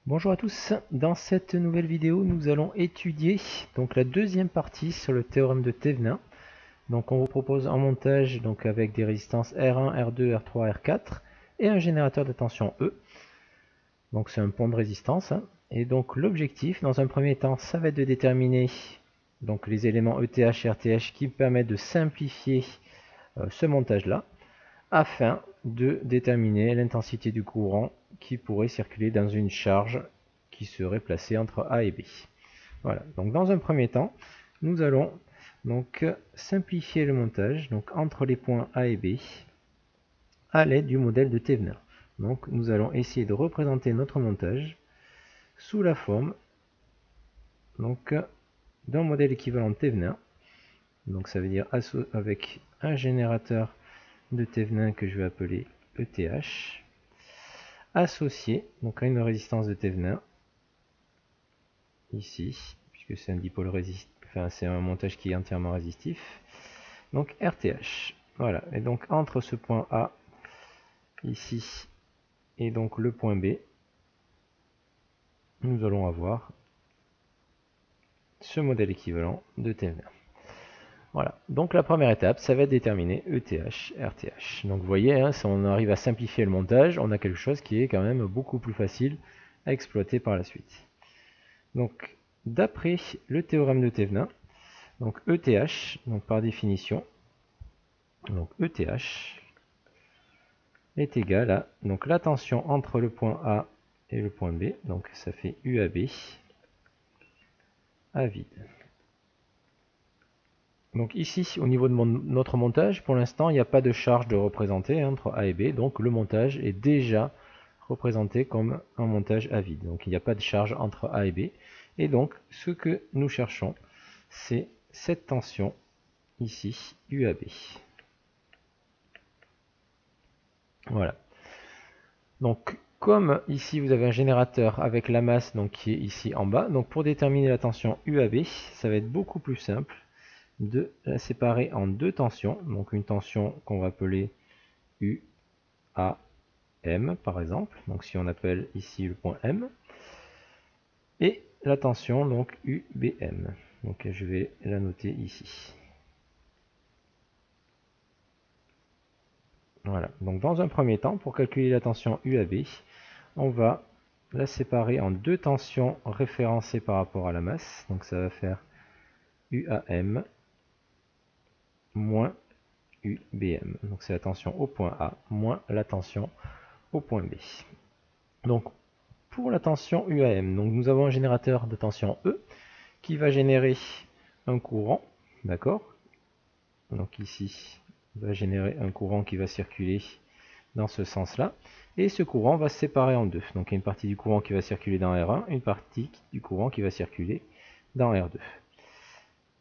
Bonjour à tous, dans cette nouvelle vidéo nous allons étudier donc la deuxième partie sur le théorème de Thévenin. Donc on vous propose un montage donc avec des résistances R1, R2, R3, R4 et un générateur de tension E. Donc c'est un pont de résistance. Et donc l'objectif dans un premier temps ça va être de déterminer donc les éléments ETH et RTH qui permettent de simplifier ce montage là afin de déterminer l'intensité du courant qui pourrait circuler dans une charge qui serait placée entre A et B. Voilà, donc dans un premier temps, nous allons donc simplifier le montage donc entre les points A et B à l'aide du modèle de Thévenin. Donc nous allons essayer de représenter notre montage sous la forme donc d'un modèle équivalent de Thévenin. Donc ça veut dire avec un générateur de Thévenin que je vais appeler ETH, associé donc à une résistance de Thévenin, ici, puisque c'est un dipôle résistif, enfin c'est un montage qui est entièrement résistif, donc RTH. Voilà, et donc entre ce point A, ici, et donc le point B, nous allons avoir ce modèle équivalent de Thévenin. Voilà, donc la première étape, ça va être déterminer ETH, RTH. Donc vous voyez, hein, si on arrive à simplifier le montage, on a quelque chose qui est quand même beaucoup plus facile à exploiter par la suite. Donc d'après le théorème de Thévenin, donc ETH, donc par définition, donc ETH est égal à donc la tension entre le point A et le point B, donc ça fait UAB à vide. Donc ici, au niveau de notre montage, pour l'instant, il n'y a pas de charge de représenter entre A et B, donc le montage est déjà représenté comme un montage à vide. Donc il n'y a pas de charge entre A et B. Et donc, ce que nous cherchons, c'est cette tension ici, UAB. Voilà. Donc, comme ici vous avez un générateur avec la masse donc, qui est ici en bas, donc pour déterminer la tension UAB, ça va être beaucoup plus simple de la séparer en deux tensions. Donc une tension qu'on va appeler UAM par exemple, donc si on appelle ici le point M, et la tension donc UBM. Donc je vais la noter ici. Voilà, donc dans un premier temps, pour calculer la tension UAB, on va la séparer en deux tensions référencées par rapport à la masse. Donc ça va faire UAM moins UBM. Donc c'est la tension au point A moins la tension au point B. Donc pour la tension UAM, donc nous avons un générateur de tension E qui va générer un courant, d'accord? Donc ici, on va générer un courant qui va circuler dans ce sens-là. Et ce courant va se séparer en deux. Donc il y a une partie du courant qui va circuler dans R1, une partie du courant qui va circuler dans R2.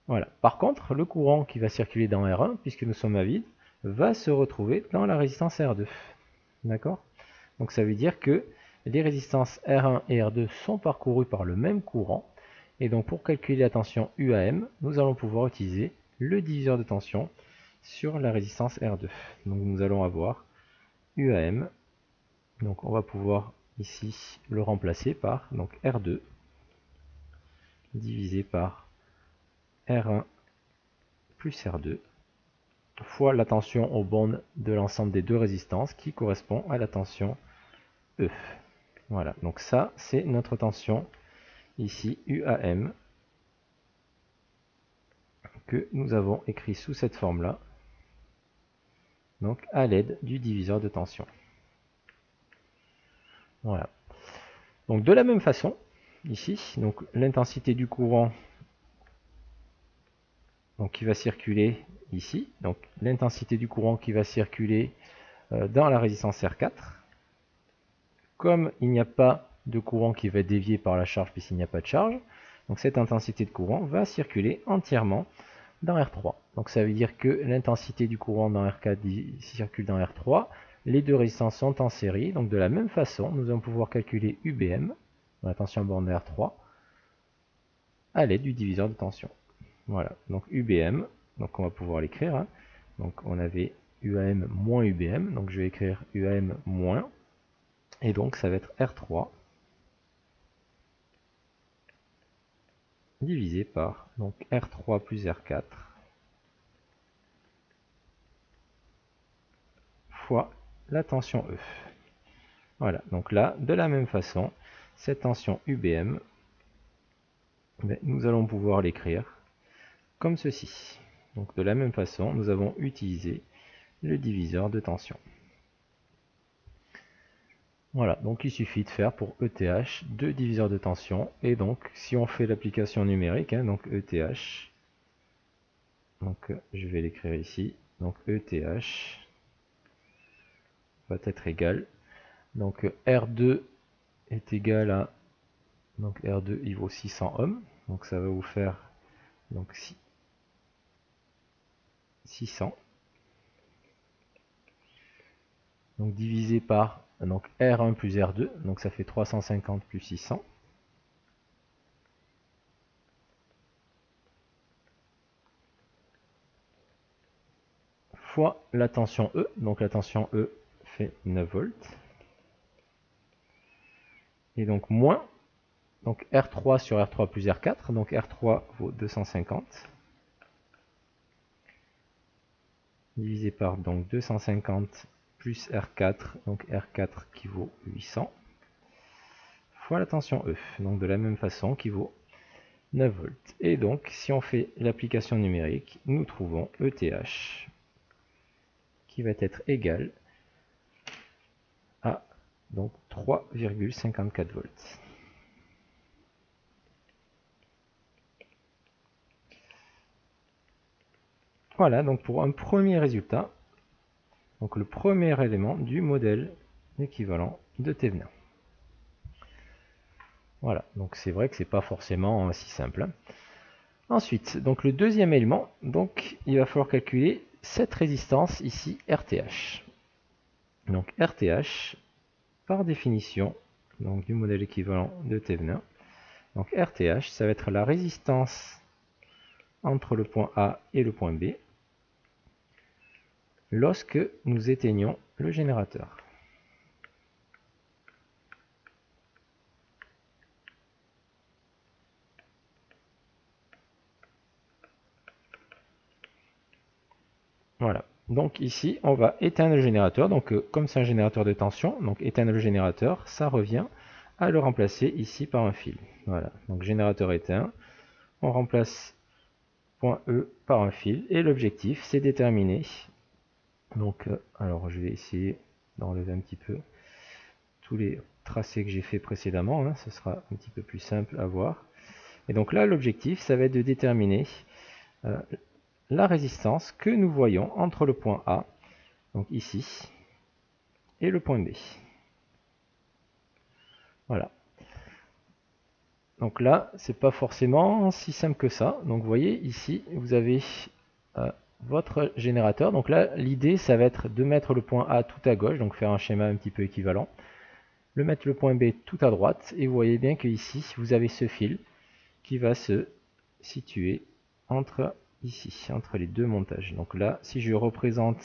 Voilà. Par contre, le courant qui va circuler dans R1, puisque nous sommes à vide, va se retrouver dans la résistance R2. D'accord? Donc ça veut dire que les résistances R1 et R2 sont parcourues par le même courant. Et donc pour calculer la tension UAM, nous allons pouvoir utiliser le diviseur de tension sur la résistance R2. Donc nous allons avoir UAM. Donc on va pouvoir ici le remplacer par donc R2 divisé par R1 plus R2 fois la tension aux bornes de l'ensemble des deux résistances qui correspond à la tension E. Voilà, donc ça c'est notre tension ici UAM que nous avons écrit sous cette forme là, donc à l'aide du diviseur de tension. Voilà. Donc de la même façon, ici, donc l'intensité du courant donc, qui va circuler ici, donc l'intensité du courant qui va circuler dans la résistance R4, comme il n'y a pas de courant qui va dévier par la charge puisqu'il n'y a pas de charge, donc cette intensité de courant va circuler entièrement dans R3. Donc ça veut dire que l'intensité du courant dans R4 circule dans R3, les deux résistances sont en série, donc de la même façon, nous allons pouvoir calculer UBM, la tension borne de R3, à l'aide du diviseur de tension. Voilà, donc UBM, donc on va pouvoir l'écrire, hein. Donc on avait UAM moins UBM, donc je vais écrire UAM moins, et donc ça va être R3 divisé par donc R3 plus R4 fois la tension E. Voilà, donc là, de la même façon, cette tension UBM, nous allons pouvoir l'écrire comme ceci. Donc de la même façon, nous avons utilisé le diviseur de tension. Voilà, donc il suffit de faire pour ETH 2 diviseurs de tension. Et donc, si on fait l'application numérique, donc ETH, donc je vais l'écrire ici, donc ETH va être égal, donc R2 est égal à, donc R2 il vaut 600 ohms, donc ça va vous faire donc 600, donc divisé par donc R1 plus R2, donc ça fait 350 plus 600. Fois la tension E, donc la tension E fait 9 volts. Et donc moins, donc R3 sur R3 plus R4, donc R3 vaut 250. Divisé par donc 250 plus R4, donc R4 qui vaut 800. Fois la tension E, donc de la même façon qui vaut 9 volts. Et donc si on fait l'application numérique, nous trouvons ETH qui va être égal à donc 3,54 volts. Voilà donc pour un premier résultat, donc le premier élément du modèle équivalent de Thevenin. Voilà, donc c'est vrai que c'est pas forcément si simple. Ensuite, donc le deuxième élément, donc il va falloir calculer cette résistance ici RTH. Donc RTH, par définition, donc du modèle équivalent de Thevenin, donc RTH, ça va être la résistance entre le point A et le point B lorsque nous éteignons le générateur. Voilà. Donc ici, on va éteindre le générateur. Donc comme c'est un générateur de tension, donc éteindre le générateur, ça revient à le remplacer ici par un fil. Voilà. Donc générateur éteint, on remplace point E par un fil. Et l'objectif, c'est déterminer. Donc, alors je vais essayer d'enlever un petit peu tous les tracés que j'ai fait précédemment. Ce sera un petit peu plus simple à voir. Et donc là, l'objectif, ça va être de déterminer la résistance que nous voyons entre le point A, donc ici, et le point B. Voilà. Donc là, c'est pas forcément si simple que ça. Donc vous voyez ici, vous avez votre générateur. Donc là, l'idée, ça va être de mettre le point A tout à gauche, donc faire un schéma un petit peu équivalent. Le mettre le point B tout à droite. Et vous voyez bien que ici, vous avez ce fil qui va se situer entre ici, entre les deux montages. Donc là, si je représente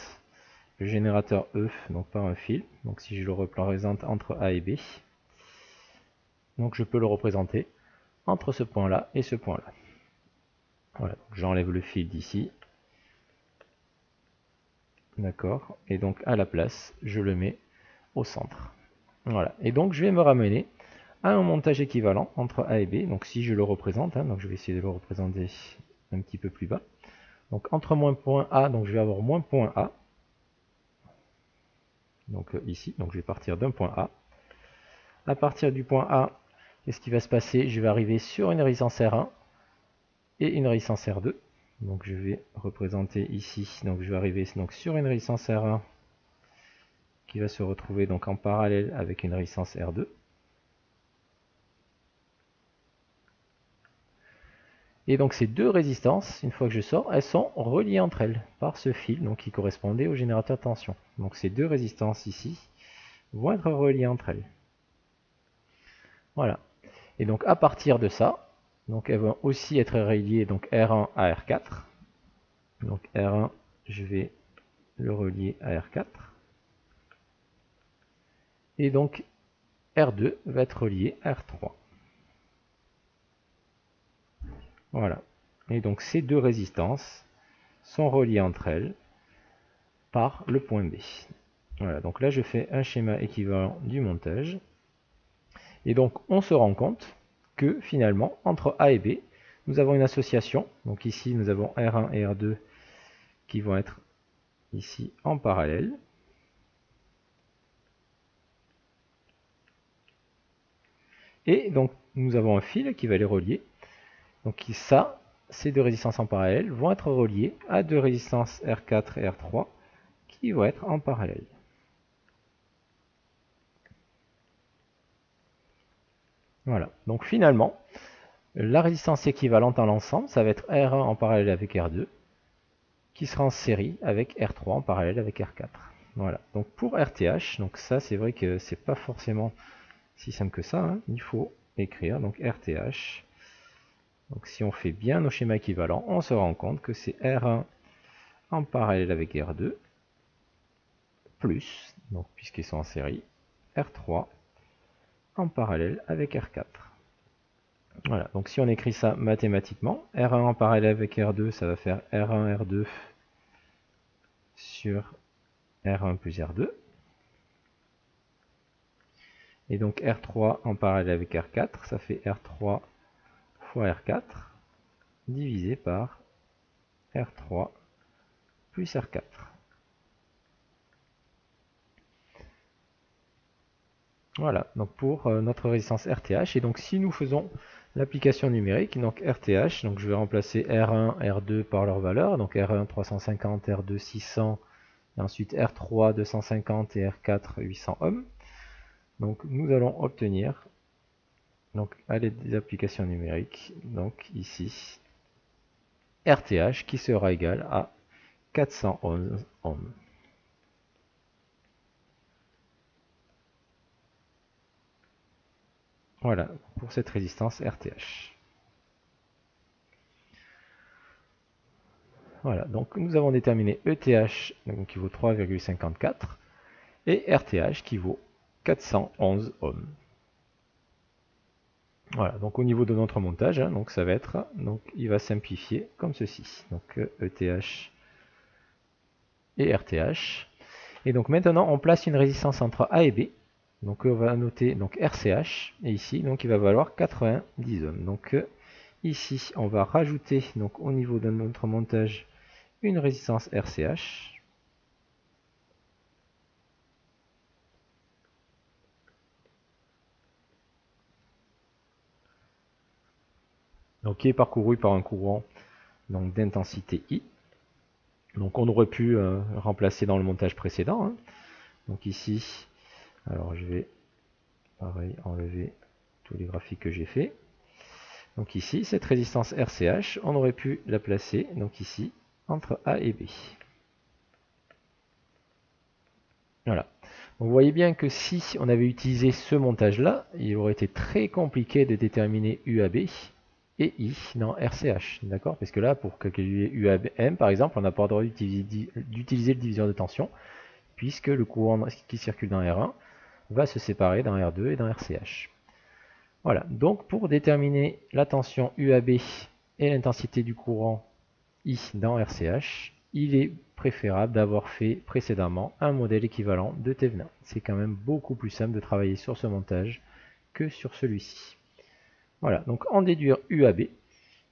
le générateur E, donc par un fil, donc si je le représente entre A et B, donc je peux le représenter entre ce point-là et ce point-là. Voilà, j'enlève le fil d'ici. D'accord. Et donc à la place, je le mets au centre. Voilà. Et donc je vais me ramener à un montage équivalent entre A et B. Donc si je le représente, donc je vais essayer de le représenter un petit peu plus bas. Donc entre moins point A, donc je vais avoir moins point A. Donc ici, donc je vais partir d'un point A. À partir du point A, qu'est-ce qui va se passer? Je vais arriver sur une résistance R1 et une résistance R2. Donc je vais représenter ici, donc je vais arriver donc sur une résistance R1 qui va se retrouver donc en parallèle avec une résistance R2. Et donc ces deux résistances, une fois que je sors, elles sont reliées entre elles par ce fil donc, qui correspondait au générateur de tension. Donc ces deux résistances ici vont être reliées entre elles. Voilà. Et donc à partir de ça, donc elles vont aussi être reliées donc R1 à R4. Donc R1, je vais le relier à R4. Et donc R2 va être relié à R3. Voilà. Et donc ces deux résistances sont reliées entre elles par le point B. Voilà, donc là je fais un schéma équivalent du montage. Et donc on se rend compte que finalement, entre A et B, nous avons une association. Donc ici nous avons R1 et R2 qui vont être ici en parallèle. Et donc nous avons un fil qui va les relier. Donc ça, ces deux résistances en parallèle vont être reliées à deux résistances R4 et R3 qui vont être en parallèle. Voilà, donc finalement, la résistance équivalente en l'ensemble, ça va être R1 en parallèle avec R2, qui sera en série avec R3 en parallèle avec R4. Voilà, donc pour RTH, donc ça c'est vrai que c'est pas forcément si simple que ça, hein. Il faut écrire donc RTH. Donc si on fait bien nos schémas équivalents, on se rend compte que c'est R1 en parallèle avec R2, plus, donc puisqu'ils sont en série, R3 en parallèle avec R4. Voilà, donc si on écrit ça mathématiquement, R1 en parallèle avec R2, ça va faire R1, R2 sur R1 plus R2. Et donc R3 en parallèle avec R4, ça fait R3 fois R4 divisé par R3 plus R4. Voilà, donc pour notre résistance RTH. Et donc si nous faisons l'application numérique, donc RTH, donc je vais remplacer R1, R2 par leur valeur, donc R1 350, R2 600, et ensuite R3 250 et R4 800 ohms. Donc nous allons obtenir, donc à l'aide des applications numériques, donc ici, RTH qui sera égal à 411 ohms. Voilà pour cette résistance RTH. Voilà, donc nous avons déterminé ETH donc, qui vaut 3,54 et RTH qui vaut 411 ohms. Voilà, donc au niveau de notre montage, hein, donc ça va être, donc il va simplifier comme ceci. Donc ETH et RTH. Et donc maintenant on place une résistance entre A et B. Donc on va noter donc RCH et ici donc il va valoir 90 ohms. Donc ici on va rajouter donc au niveau de notre montage une résistance RCH. Donc qui est parcouru par un courant donc d'intensité I. Donc on aurait pu remplacer dans le montage précédent. Hein. Donc ici, alors je vais pareil enlever tous les graphiques que j'ai fait. Donc ici, cette résistance RCH, on aurait pu la placer donc ici entre A et B. Voilà. Donc vous voyez bien que si on avait utilisé ce montage-là, il aurait été très compliqué de déterminer UAB et I dans RCH, d'accord? Parce que là, pour calculer UAM, par exemple, on n'a pas le droit d'utiliser le diviseur de tension, puisque le courant qui circule dans R1 va se séparer dans R2 et dans RCH. Voilà, donc pour déterminer la tension UAB et l'intensité du courant I dans RCH, il est préférable d'avoir fait précédemment un modèle équivalent de Thevenin. C'est quand même beaucoup plus simple de travailler sur ce montage que sur celui-ci. Voilà, donc en déduire UAB.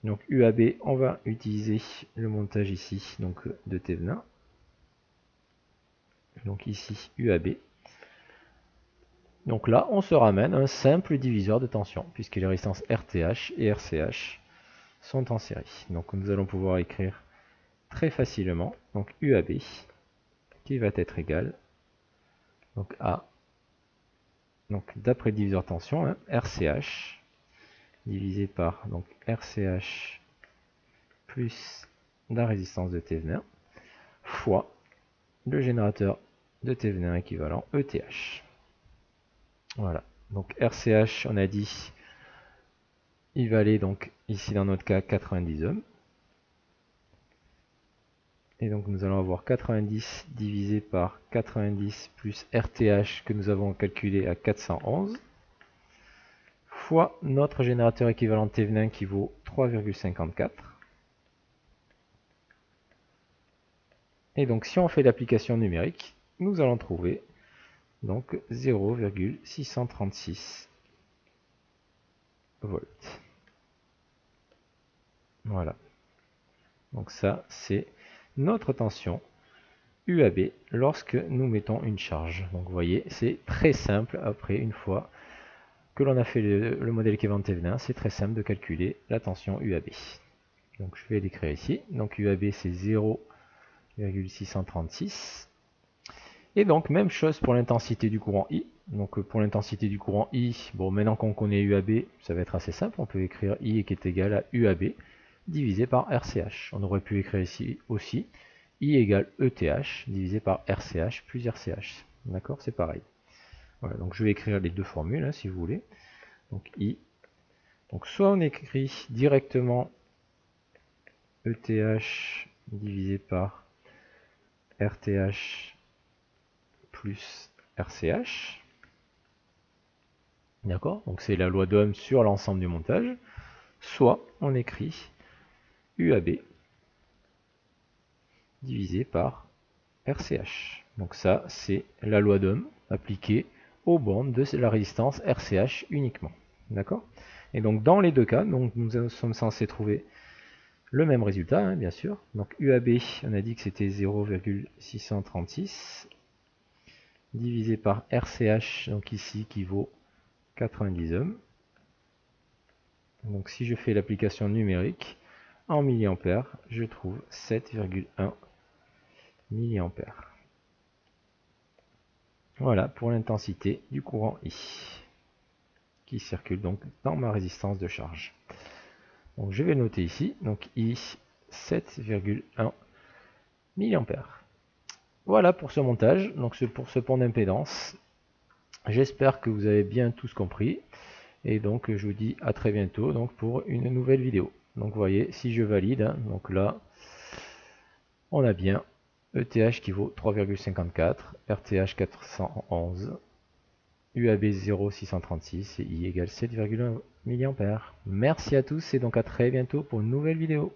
Donc UAB, on va utiliser le montage ici donc de Thevenin. Donc ici UAB. Donc là, on se ramène un simple diviseur de tension, puisque les résistances RTH et RCH sont en série. Donc nous allons pouvoir écrire très facilement donc UAB qui va être égal donc à, donc d'après le diviseur de tension, hein, RCH divisé par donc RCH plus la résistance de Thevenin fois le générateur de Thevenin équivalent ETH. Voilà, donc RCH, on a dit, il valait donc ici dans notre cas 90 ohms. Et donc nous allons avoir 90 divisé par 90 plus RTH que nous avons calculé à 411 fois notre générateur équivalent Thévenin qui vaut 3,54. Et donc si on fait l'application numérique, nous allons trouver donc 0,636 volts. Voilà. Donc ça, c'est notre tension UAB lorsque nous mettons une charge. Donc vous voyez, c'est très simple après, une fois que l'on a fait le modèle équivalent Thévenin, c'est très simple de calculer la tension UAB. Donc je vais l'écrire ici. Donc UAB c'est 0,636. Et donc même chose pour l'intensité du courant I. Donc pour l'intensité du courant I, bon maintenant qu'on connaît UAB, ça va être assez simple. On peut écrire I qui est égal à UAB divisé par RCH. On aurait pu écrire ici aussi I égale ETH divisé par RCH plus RCH. D'accord, c'est pareil. Voilà, donc je vais écrire les deux formules hein, si vous voulez. Donc I. Donc soit on écrit directement ETH divisé par RTH plus RCH. D'accord, donc c'est la loi d'Ohm sur l'ensemble du montage. Soit on écrit UAB divisé par RCH. Donc ça, c'est la loi d'Ohm appliquée aux bandes de la résistance RCH uniquement. D'accord. Et donc dans les deux cas, donc, nous sommes censés trouver le même résultat, hein, bien sûr. Donc UAB, on a dit que c'était 0,636 divisé par RCH, donc ici qui vaut 90 ohms. Donc si je fais l'application numérique en milliampères, je trouve 7,1 milliampères. Voilà pour l'intensité du courant I qui circule donc dans ma résistance de charge. Donc je vais le noter ici, donc I 7,1 milliampères. Voilà pour ce montage, donc pour ce pont d'impédance. J'espère que vous avez bien tous compris. Et donc je vous dis à très bientôt donc, pour une nouvelle vidéo. Donc vous voyez, si je valide, hein, donc là, on a bien ETH qui vaut 3,54, RTH 411, UAB 0,636 et I égale 7,1 mA. Merci à tous et donc à très bientôt pour une nouvelle vidéo.